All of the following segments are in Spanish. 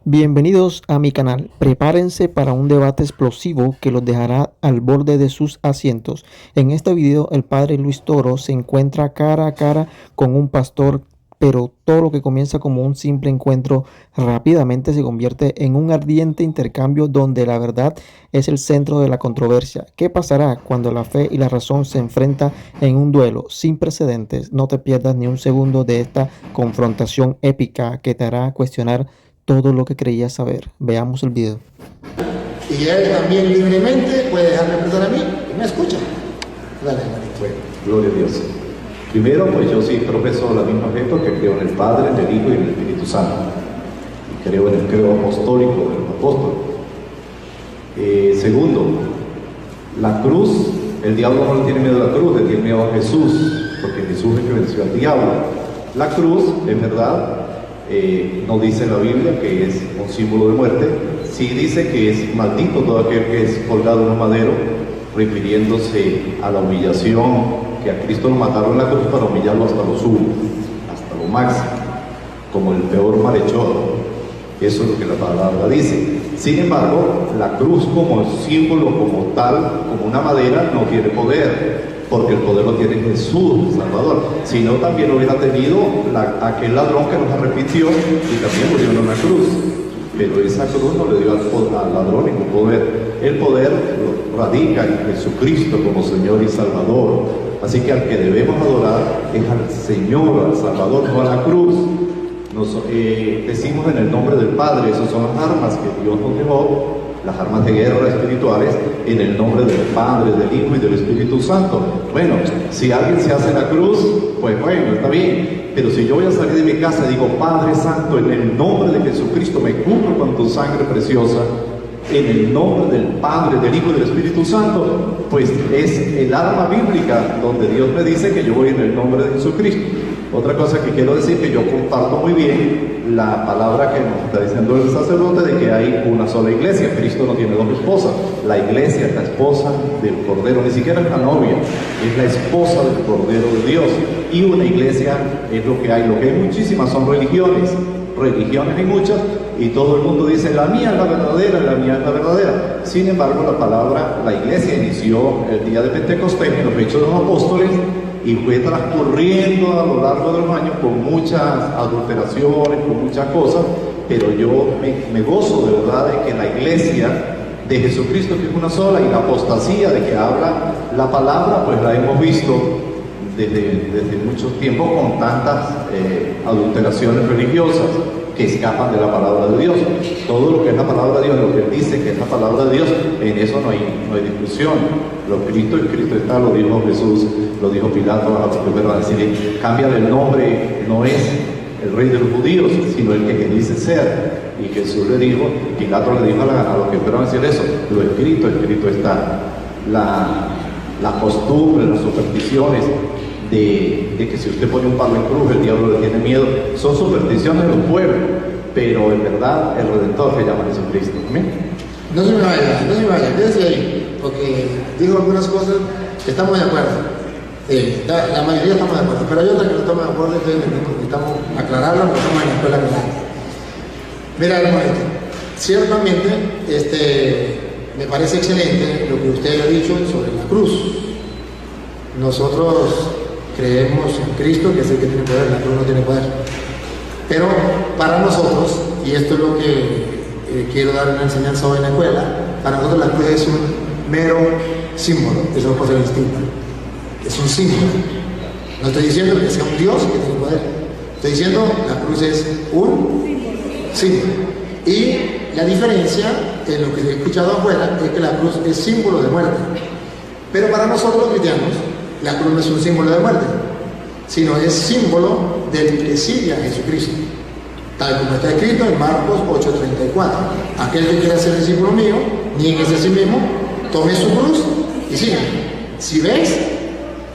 Bienvenidos a mi canal. Prepárense para un debate explosivo que los dejará al borde de sus asientos. En este video el padre Luis Toro se encuentra cara a cara con un pastor, pero todo lo que comienza como un simple encuentro rápidamente se convierte en un ardiente intercambio donde la verdad es el centro de la controversia. ¿Qué pasará cuando la fe y la razón se enfrentan en un duelo sin precedentes? No te pierdas ni un segundo de esta confrontación épica que te hará cuestionar todo lo que creías saber. Veamos el video. Y él también libremente puede dejarme preguntar a mí y me escucha. Dale, hermanito. Bueno, gloria a Dios. Primero, pues yo sí profeso la misma fe porque creo en el Padre, en el Hijo y en el Espíritu Santo. Y creo en el credo apostólico de los apóstoles. Segundo, la cruz, el diablo no le tiene miedo a la cruz, le tiene miedo a Jesús, porque Jesús es que venció al diablo. La cruz, en verdad, no dice en la Biblia que es un símbolo de muerte, sí dice que es maldito todo aquel que es colgado en un madero, refiriéndose a la humillación, que a Cristo lo mataron en la cruz para humillarlo hasta lo sumo, hasta lo máximo, como el peor malhechor. Eso es lo que la palabra dice. Sin embargo, la cruz como símbolo, como tal, como una madera, no tiene poder, porque el poder lo tiene Jesús, el Salvador. Si no, también lo hubiera tenido aquel ladrón que nos arrepintió y también murió en una cruz. Pero esa cruz no le dio al ladrón ningún poder. El poder radica en Jesucristo como Señor y Salvador. Así que al que debemos adorar es al Señor, al Salvador, no a la cruz. Decimos en el nombre del Padre, esas son las armas que Dios nos dejó, las armas de guerra espirituales, en el nombre del Padre, del Hijo y del Espíritu Santo. Bueno, si alguien se hace la cruz, pues bueno, está bien, pero si yo voy a salir de mi casa y digo, Padre Santo, en el nombre de Jesucristo me cubro con tu sangre preciosa, en el nombre del Padre, del Hijo y del Espíritu Santo, pues es el arma bíblica donde Dios me dice que yo voy en el nombre de Jesucristo. Otra cosa que quiero decir, que yo comparto muy bien la palabra que nos está diciendo el sacerdote de que hay una sola iglesia. Cristo no tiene dos esposas. La iglesia es la esposa del Cordero, ni siquiera es la novia, es la esposa del Cordero de Dios. Y una iglesia es lo que hay. Lo que hay muchísimas son religiones. Religiones hay muchas y todo el mundo dice, la mía es la verdadera, la mía es la verdadera. Sin embargo, la palabra, la iglesia inició el día de Pentecostés en los Hechos de los Apóstoles, y fue transcurriendo a lo largo de los años con muchas adulteraciones, con muchas cosas, pero yo me gozo de verdad de que la iglesia de Jesucristo, que es una sola, y la apostasía de que habla la palabra, pues la hemos visto desde muchos tiempos con tantas adulteraciones religiosas que escapan de la palabra de Dios. Todo lo que es la palabra de Dios, lo que Él dice que es la palabra de Dios, en eso no hay discusión. Lo Cristo en Cristo está, lo dijo Jesús, lo dijo Pilato a los primeros a decir, cambia el nombre, no es el rey de los judíos, sino el que dice ser. Y Jesús le dijo, Pilato le dijo a los que esperaban decir eso, lo escrito está. La costumbre, las supersticiones de que si usted pone un palo en cruz, el diablo le tiene miedo, son supersticiones de los pueblos, pero en verdad el Redentor se llama Jesucristo. ¿Amén? No se me vaya, quédese ahí, porque digo algunas cosas que estamos de acuerdo. La mayoría estamos de acuerdo, pero hay otras que no estamos de acuerdo, entonces necesitamos aclararlas porque estamos en la escuela rural. Mira, hermanito, ciertamente me parece excelente lo que usted ha dicho sobre la cruz. Nosotros creemos en Cristo, que es el que tiene poder, la cruz no tiene poder. Pero para nosotros, y esto es lo que quiero dar una enseñanza hoy en la escuela, para nosotros la cruz es un mero símbolo, es una cosa distinta. Es un símbolo. No estoy diciendo que sea un Dios que tiene poder. Estoy diciendo que la cruz es un símbolo. Y la diferencia, en lo que he escuchado afuera, es que la cruz es símbolo de muerte. Pero para nosotros los cristianos, la cruz no es un símbolo de muerte, sino es símbolo del que sigue a Jesucristo. Tal como está escrito en Marcos 8:34. Aquel que quiera ser discípulo mío, niéguese a sí mismo, tome su cruz y siga. Si ves,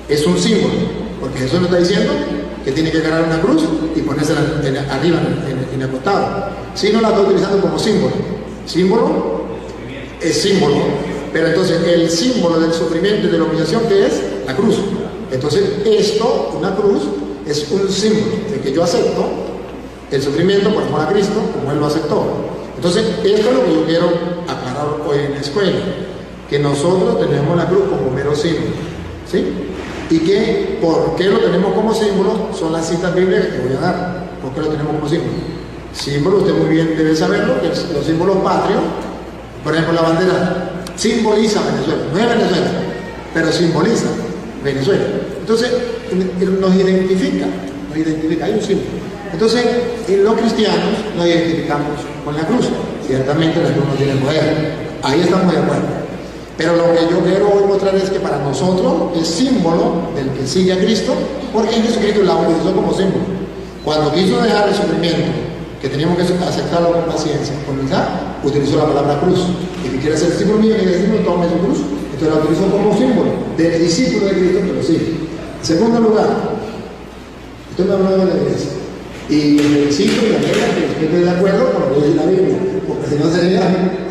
es un símbolo, porque Jesús nos está diciendo que tiene que cargar una cruz y ponérsela arriba en el costado. Si no, la está utilizando como símbolo. Símbolo es símbolo, pero entonces el símbolo del sufrimiento y de la humillación, ¿qué es? La cruz. Entonces esto, una cruz, es un símbolo de que yo acepto el sufrimiento por amor a Cristo, como Él lo aceptó. Entonces, esto es lo que yo quiero aclarar hoy en la escuela, que nosotros tenemos la cruz como mero símbolo, ¿sí? Y que, ¿por qué lo tenemos como símbolo? Son las citas bíblicas que voy a dar. ¿Por qué lo tenemos como símbolo? Símbolo, usted muy bien debe saberlo, que los símbolos patrios, por ejemplo, la bandera simboliza Venezuela, no es Venezuela, pero simboliza Venezuela. Entonces, nos identifica, hay un símbolo. Entonces, en los cristianos nos identificamos con la cruz. Ciertamente la cruz no tiene poder, ahí estamos de acuerdo. Pero lo que yo quiero hoy mostrar es que para nosotros es símbolo del que sigue a Cristo, porque en Jesucristo la utilizó como símbolo. Cuando quiso dejar el sufrimiento, que teníamos que aceptarlo con paciencia, con humildad, utilizó la palabra cruz. Y que quiere ser símbolo mío y decirme, tome su cruz. Entonces la utilizó como símbolo del discípulo de Cristo que lo sigue. En segundo lugar, estoy hablando de la iglesia. Y me felicito y alegra que estoy de acuerdo con lo que dice la Biblia, porque si no sería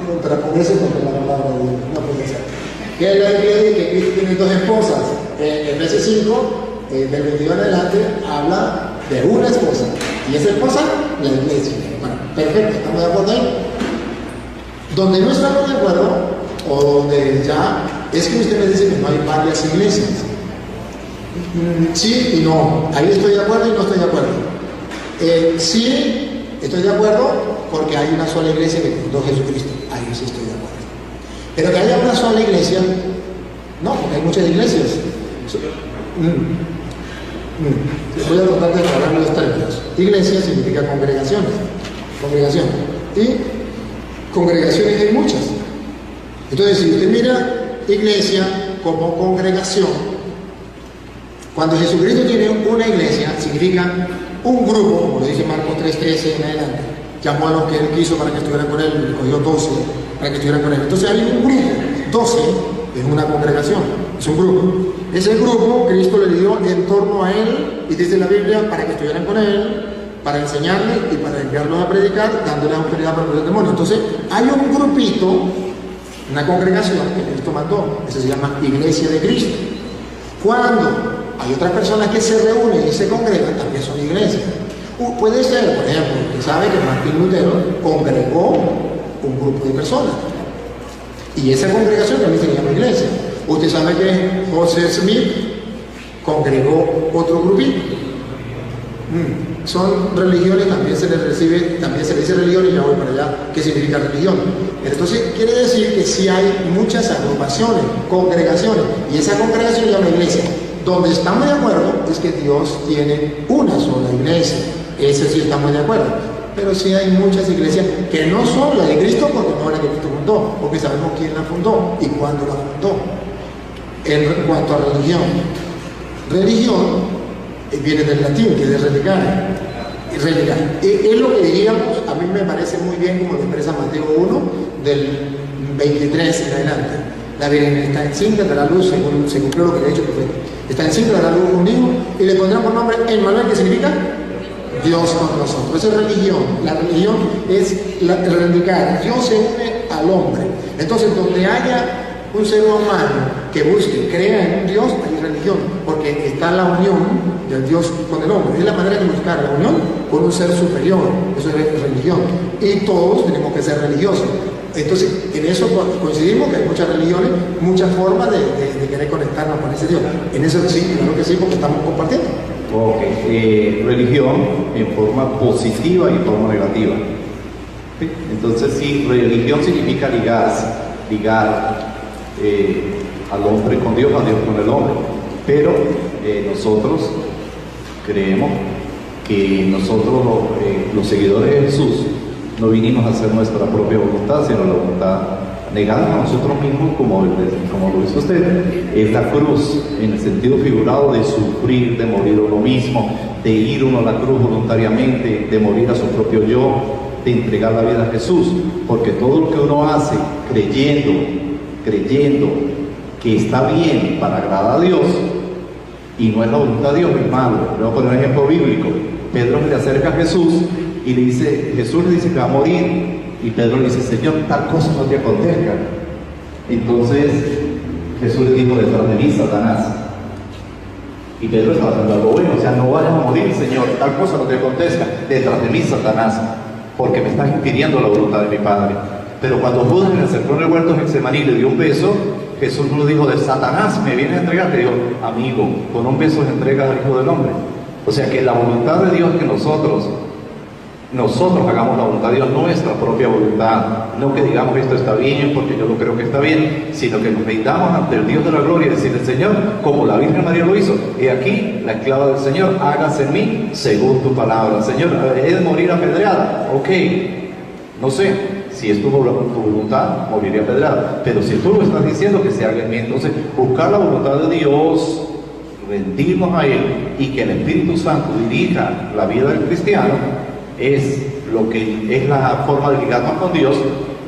contraponerse contra la palabra de Dios. No puede ser. Que la Biblia dice que Cristo tiene dos esposas. En Efesios 5, del 22 en adelante, habla de una esposa. Y esa esposa, la iglesia. Bueno, perfecto, ¿estamos de acuerdo ahí? Donde no estamos de acuerdo, o donde ya, es que usted me dice que no hay varias iglesias. Sí y no. Ahí estoy de acuerdo y no estoy de acuerdo. Sí, estoy de acuerdo porque hay una sola iglesia que fundó Jesucristo. Ahí sí estoy de acuerdo. Pero que haya una sola iglesia, no, porque hay muchas iglesias. Voy a tratar de aclarar los términos. Iglesia significa congregaciones. Congregación. Y congregaciones hay muchas. Entonces, si usted mira iglesia como congregación, cuando Jesucristo tiene una iglesia, significa un grupo, como lo dice Marcos 3:13 en adelante, llamó a los que él quiso para que estuvieran con él, cogió 12 para que estuvieran con él. Entonces hay un grupo, 12 es una congregación, es un grupo. Ese grupo Cristo le dio en torno a él, y dice la Biblia, para que estuvieran con él, para enseñarles y para enviarlos a predicar, dándoles autoridad para los demonios. Entonces hay un grupito, una congregación que Cristo mandó, eso se llama Iglesia de Cristo. Cuando hay otras personas que se reúnen y se congregan, también son iglesias. Puede ser, por ejemplo, usted sabe que Martín Lutero congregó un grupo de personas. Y esa congregación también se llama iglesia. Usted sabe que José Smith congregó otro grupito. Son religiones, también se les recibe, también se le dice religión, y ya voy para allá, ¿qué significa religión? Entonces quiere decir que sí hay muchas agrupaciones, congregaciones, y esa congregación se llama iglesia. Donde estamos de acuerdo es que Dios tiene una sola iglesia, ese sí estamos de acuerdo. Pero sí hay muchas iglesias que no son la de Cristo, porque no la que Cristo fundó, porque sabemos quién la fundó y cuándo la fundó. En cuanto a religión viene del latín, que es de religare. Es lo que diríamos, a mí me parece muy bien como lo expresa Mateo 1, del 23 en adelante. La Virgen está encinta de la luz, según se cumplió lo que le he dicho el profeta. Está encinta de la luz un hijo, y le pondrán por nombre Emmanuel, que significa Dios con nosotros. Esa es religión. La religión es religar. Dios se une al hombre. Entonces, donde haya un ser humano que busque, crea en un Dios, hay religión, porque está la unión del Dios con el hombre. Es la manera de buscar la unión con un ser superior. Eso es religión. Y todos tenemos que ser religiosos. Entonces, en eso coincidimos, que hay muchas religiones, muchas formas de querer conectarnos con ese Dios. En eso sí, claro que sí, porque estamos compartiendo. Ok, religión en forma positiva y en forma negativa. ¿Sí? Entonces, sí, religión significa ligar al hombre con Dios, a Dios con el hombre. Pero nosotros creemos que nosotros, los seguidores de Jesús, no vinimos a hacer nuestra propia voluntad, sino la voluntad negada a nosotros mismos, como lo hizo usted. Es la cruz, en el sentido figurado de sufrir, de morir uno mismo, de ir uno a la cruz voluntariamente, de morir a su propio yo, de entregar la vida a Jesús. Porque todo lo que uno hace creyendo que está bien para agradar a Dios, y no es la voluntad de Dios, mi hermano. Le voy a poner un ejemplo bíblico. Pedro se le acerca a Jesús y le dice, Jesús le dice que va a morir, y Pedro le dice, Señor, tal cosa no te acontezca. Entonces Jesús le dijo, detrás de mí, Satanás. Y Pedro estaba haciendo algo bueno, o sea, no vayas a morir, Señor, tal cosa no te acontezca, detrás de mí, Satanás. porque me estás impidiendo la voluntad de mi Padre. Pero cuando Judas le acercó en el huerto de Getsemaní y le dio un beso, Jesús no dijo de Satanás, me vienes a entregar, te dijo, amigo, con un beso le entregas al Hijo del Hombre. O sea que la voluntad de Dios es que nosotros hagamos la voluntad de Dios, nuestra propia voluntad, no que digamos esto está bien porque yo lo creo que está bien, sino que nos rindamos ante el Dios de la gloria y decirle, Señor, como la Virgen María lo hizo, he aquí la esclava del Señor, hágase en mí según tu palabra. Señor, he de morir apedreada, ok, no sé, si es tu voluntad, moriré apedreada, pero si tú lo estás diciendo, que se haga en mí. Entonces, buscar la voluntad de Dios, rendirnos a Él y que el Espíritu Santo dirija la vida del cristiano, es lo que es la forma de ligarnos con Dios,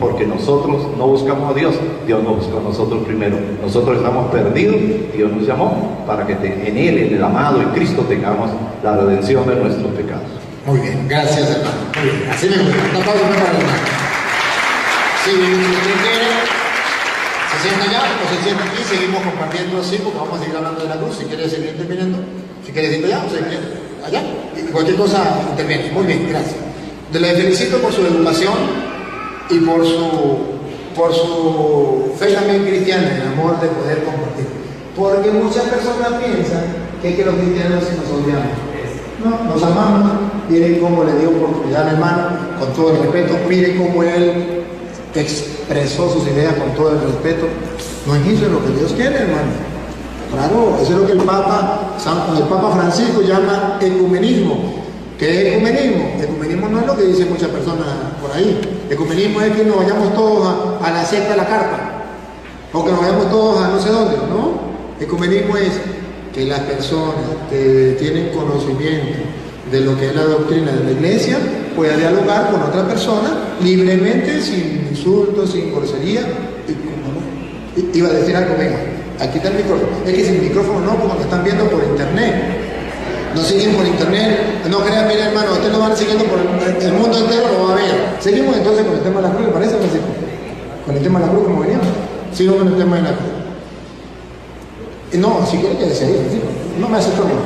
porque nosotros no buscamos a Dios, Dios nos busca a nosotros primero. Nosotros estamos perdidos, Dios nos llamó para que en Él, en el amado, en Cristo, tengamos la redención de nuestros pecados. Muy bien, gracias hermano. Muy bien, así me gusta. Un aplauso para el hermano. Si usted quiere, se sienta allá o se sienta aquí, seguimos compartiendo así, porque vamos a seguir hablando de la cruz. Si quiere seguir interviniendo, si quiere seguir allá o seguir allá, y cualquier cosa interviene. Muy bien, gracias. Le felicito por su educación y por su fe también cristiana, el amor de poder compartir. Porque muchas personas piensan que los cristianos nos odiamos. No, nos amamos. Miren cómo le dio oportunidad al hermano, con todo el respeto. Miren cómo él expresó sus ideas con todo el respeto. No es eso lo que Dios quiere, hermano. Claro, eso es lo que el Papa Francisco llama ecumenismo. ¿Qué es ecumenismo? Ecumenismo no es lo que dicen muchas personas por ahí. Ecumenismo es que nos vayamos todos a la secta de la carpa, o que nos vayamos todos a no sé dónde, ¿no? Ecumenismo es que las personas que tienen conocimiento de lo que es la doctrina de la iglesia puedan dialogar con otra persona libremente, sin insultos, sin grosería. Iba a decir algo, venga, aquí está el micrófono. Es que sin micrófono no, porque lo están viendo por internet. Nos siguen por internet. No crean, mire hermano, ustedes lo van siguiendo por el mundo entero, lo va a ver. Seguimos entonces con el tema de la cruz, ¿le parece, Francisco? Con el tema de la cruz, como veníamos. Sigo con el tema de la cruz. No, si quieren que seguir, Francisco. No me hace problema.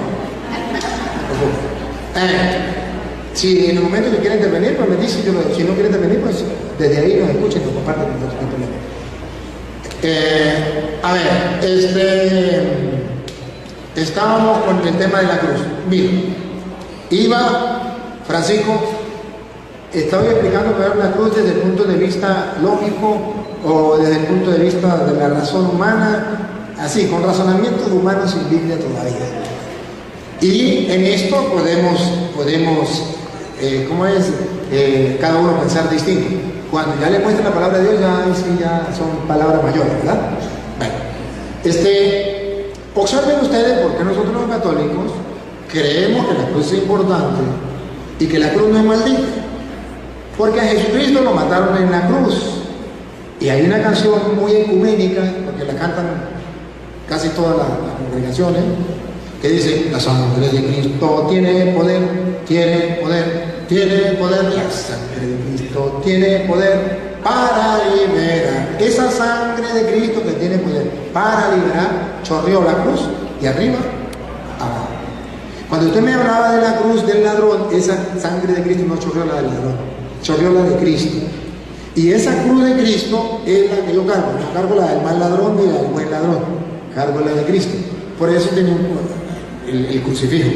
Si en el momento que quiera intervenir, pues me dice, si no quiere intervenir, pues desde ahí nos escuchen y nos comparten con nosotros. A ver, estábamos con el tema de la cruz. Miren, Francisco, estaba explicando que era la cruz desde el punto de vista lógico o desde el punto de vista de la razón humana, así, con razonamientos humanos sin Biblia todavía. Y en esto podemos cada uno pensar distinto. Cuando ya le muestra la palabra de Dios, ya son palabras mayores, ¿verdad? Bueno, observen ustedes por qué nosotros los católicos creemos que la cruz es importante y que la cruz no es maldita. Porque a Jesucristo lo mataron en la cruz. Y hay una canción muy ecuménica, porque la cantan casi todas las congregaciones, que dice: la sangre de Cristo tiene poder, tiene poder, tiene poder. La sangre de Cristo tiene poder para liberar. Esa sangre de Cristo que tiene poder para liberar, chorreó la cruz de arriba abajo. Cuando usted me hablaba de la cruz del ladrón, esa sangre de Cristo no chorreó la del ladrón, chorreó la de Cristo. Y esa cruz de Cristo es la que yo cargo. No cargo la del mal ladrón ni la del buen ladrón, cargo la de Cristo. Por eso tenía el crucifijo.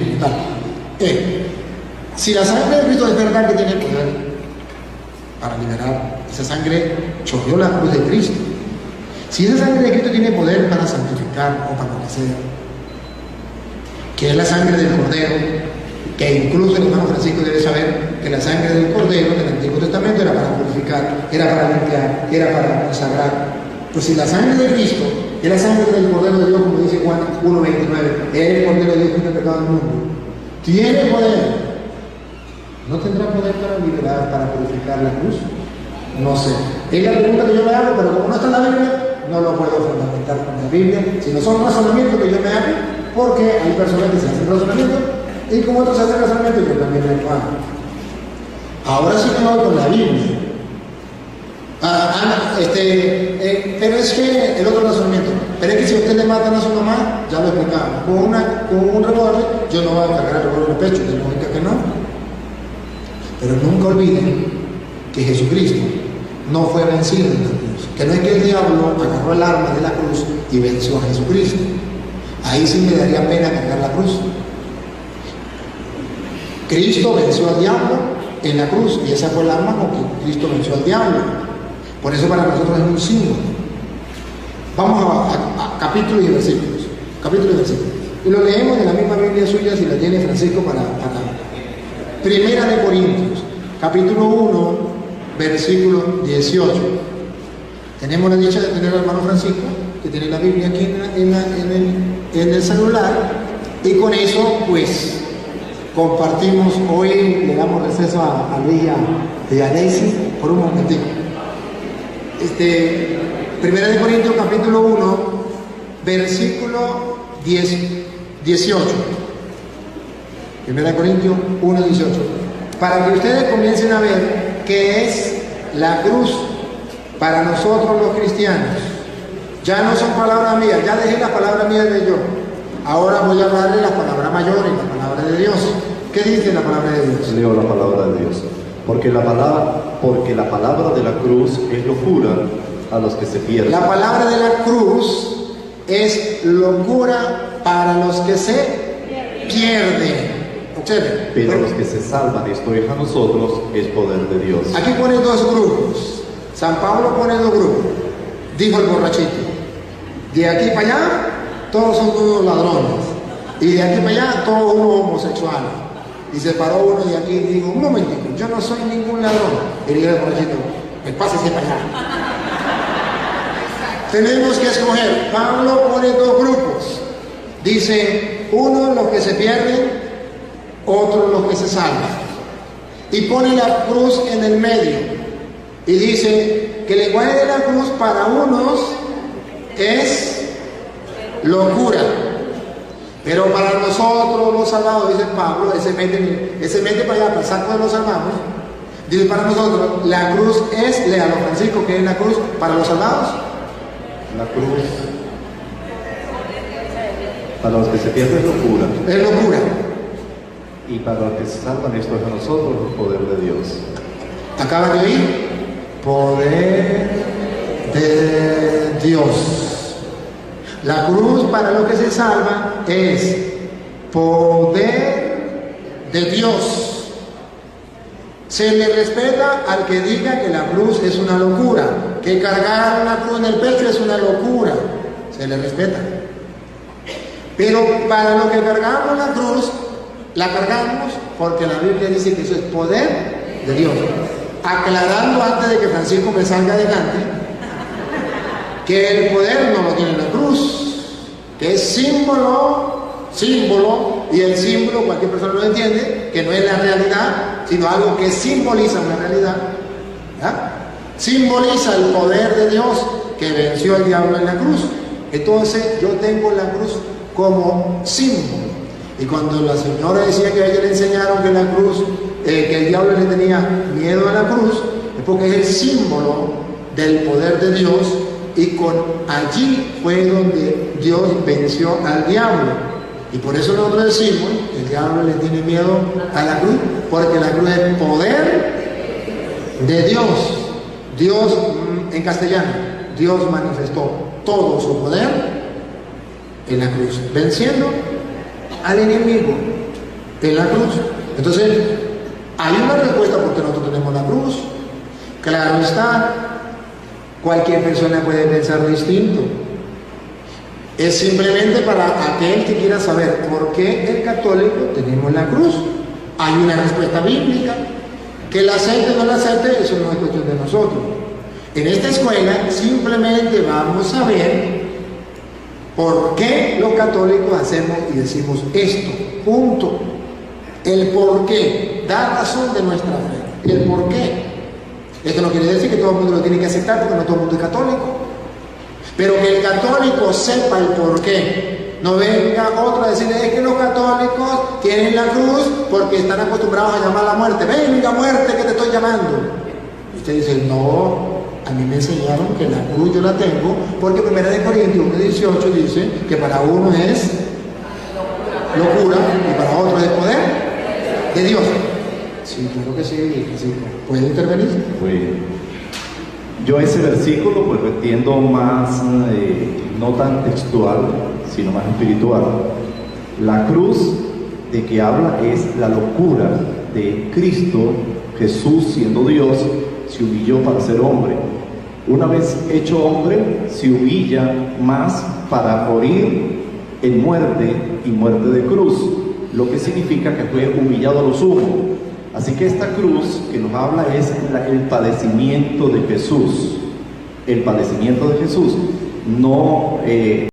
Si la sangre de Cristo es verdad que tiene poder para liberar, esa sangre chorreó la cruz de Cristo. Si esa sangre de Cristo tiene poder para santificar o para lo que sea, que es la sangre del Cordero, que incluso el hermano Francisco debe saber que la sangre del Cordero del Antiguo Testamento era para purificar, era para limpiar, era para consagrar. Pues si la sangre de Cristo es la sangre del Cordero de Dios, como dice Juan 1:29, es el Cordero de Dios que quita el pecado del mundo, tiene poder. ¿No tendrá poder para liberar, para purificar la cruz? No sé. Es la pregunta que yo me hago, pero como no está en la Biblia, no lo puedo fundamentar con la Biblia, sino son razonamientos que yo me hago, porque hay personas que se hacen razonamiento, y como otros se hacen razonamiento, yo también lo hago. Ahora sí me voy con la Biblia. Pero es que el otro razonamiento, pero es que si usted le matan a su mamá, ya lo explicaba, con un revólver, yo no voy a cargar el revólver en el pecho, de lógica que no. Pero nunca olviden que Jesucristo no fue vencido en la cruz. Que no es que el diablo agarró el arma de la cruz y venció a Jesucristo. Ahí sí me daría pena cargar la cruz. Cristo venció al diablo en la cruz y esa fue el arma con que Cristo venció al diablo. Por eso para nosotros es un símbolo. Vamos a capítulos y versículos. Capítulos y versículos. Y lo leemos en la misma Biblia suya, si la tiene Francisco, para Primera de Corintios, capítulo 1, versículo 18. Tenemos la dicha de tener al hermano Francisco, que tiene la Biblia aquí en el celular, y con eso, pues, compartimos. Hoy le damos receso a Luis y a Daisy por un momentito. Primera de Corintios, capítulo 1, versículo 18. Primera de Corintios 1, 18. Para que ustedes comiencen a ver qué es la cruz para nosotros los cristianos. Ya no son palabras mías, ya dejé las palabras mías de yo. Ahora voy a darle las palabras mayores, la palabra de Dios. ¿Qué dice la palabra de Dios? Leo la palabra de Dios. Porque la palabra de la cruz es locura a los que se pierden. La palabra de la cruz es locura para los que se pierden. Observen. Pero los que se salvan, esto es a nosotros, es poder de Dios. Aquí pone dos grupos. San Pablo pone dos grupos. Dijo el borrachito: de aquí para allá todos son unos ladrones, y de aquí para allá todos unos homosexuales. Y se paró uno de aquí y dijo: un momentito, yo no soy ningún ladrón. Y dijo el borrachito: pues pásese para allá. Tenemos que escoger. Pablo pone dos grupos. Dice: uno los que se pierden, otro los que se salvan. Y pone la cruz en el medio. Y dice que el lenguaje de la cruz para unos es locura. Pero para nosotros los salvados, dice Pablo, ese mete para allá, para el saco de los salvados. Dice: para nosotros la cruz es, léalo Francisco, que es la cruz para los salvados. La cruz para los que se pierden es locura. Es locura. Y para los que se salvan, esto es a nosotros el poder de Dios. Acaban de oír: poder de Dios. La cruz para los que se salvan es poder de Dios. Se le respeta al que diga que la cruz es una locura, que cargar una cruz en el pecho es una locura. Se le respeta. Pero para los que cargamos la cruz, la cargamos porque la Biblia dice que eso es poder de Dios. Aclarando antes de que Francisco me salga adelante, que el poder no lo tiene la cruz, que es símbolo, y el símbolo cualquier persona lo entiende, que no es la realidad, sino algo que simboliza una realidad. ¿Ya? Simboliza el poder de Dios que venció al diablo en la cruz. Entonces yo tengo la cruz como símbolo. Y cuando la señora decía que a ella le enseñaron que la cruz, que el diablo le tenía miedo a la cruz, es porque es el símbolo del poder de Dios, y allí fue donde Dios venció al diablo. Y por eso nosotros decimos que el diablo le tiene miedo a la cruz, porque la cruz es poder de Dios. Dios, en castellano, Dios manifestó todo su poder en la cruz, venciendo al enemigo en la cruz. Entonces, hay una respuesta porque nosotros tenemos la cruz. Claro está, cualquier persona puede pensar distinto. Es simplemente para aquel que quiera saber por qué el católico tenemos la cruz. Hay una respuesta bíblica. Que la acepte o no la acepte, eso no es cuestión de nosotros. En esta escuela simplemente vamos a ver por qué los católicos hacemos y decimos esto. Punto. El por qué. Da razón de nuestra fe. El por qué. Esto no quiere decir que todo el mundo lo tiene que aceptar, porque no todo el mundo es católico. Pero que el católico sepa el por qué. No venga otro a decirle: es que los católicos tienen la cruz porque están acostumbrados a llamar a la muerte. Venga, muerte, que te estoy llamando. Y usted dice: no, a mí me enseñaron que la cruz yo la tengo porque 1 Corintios 1:18 dice que para uno es locura y para otro es poder de Dios. Sí, claro que sí, Francisco. ¿Puede intervenir? Bueno, yo ese versículo pues lo entiendo más, no tan textual, sino más espiritual. La cruz de que habla es la locura de Cristo. Jesús, siendo Dios, se humilló para ser hombre. Una vez hecho hombre, se humilla más para morir en muerte y muerte de cruz, lo que significa que fue humillado a lo sumo. Así que esta cruz que nos habla es el padecimiento de Jesús. El padecimiento de Jesús, no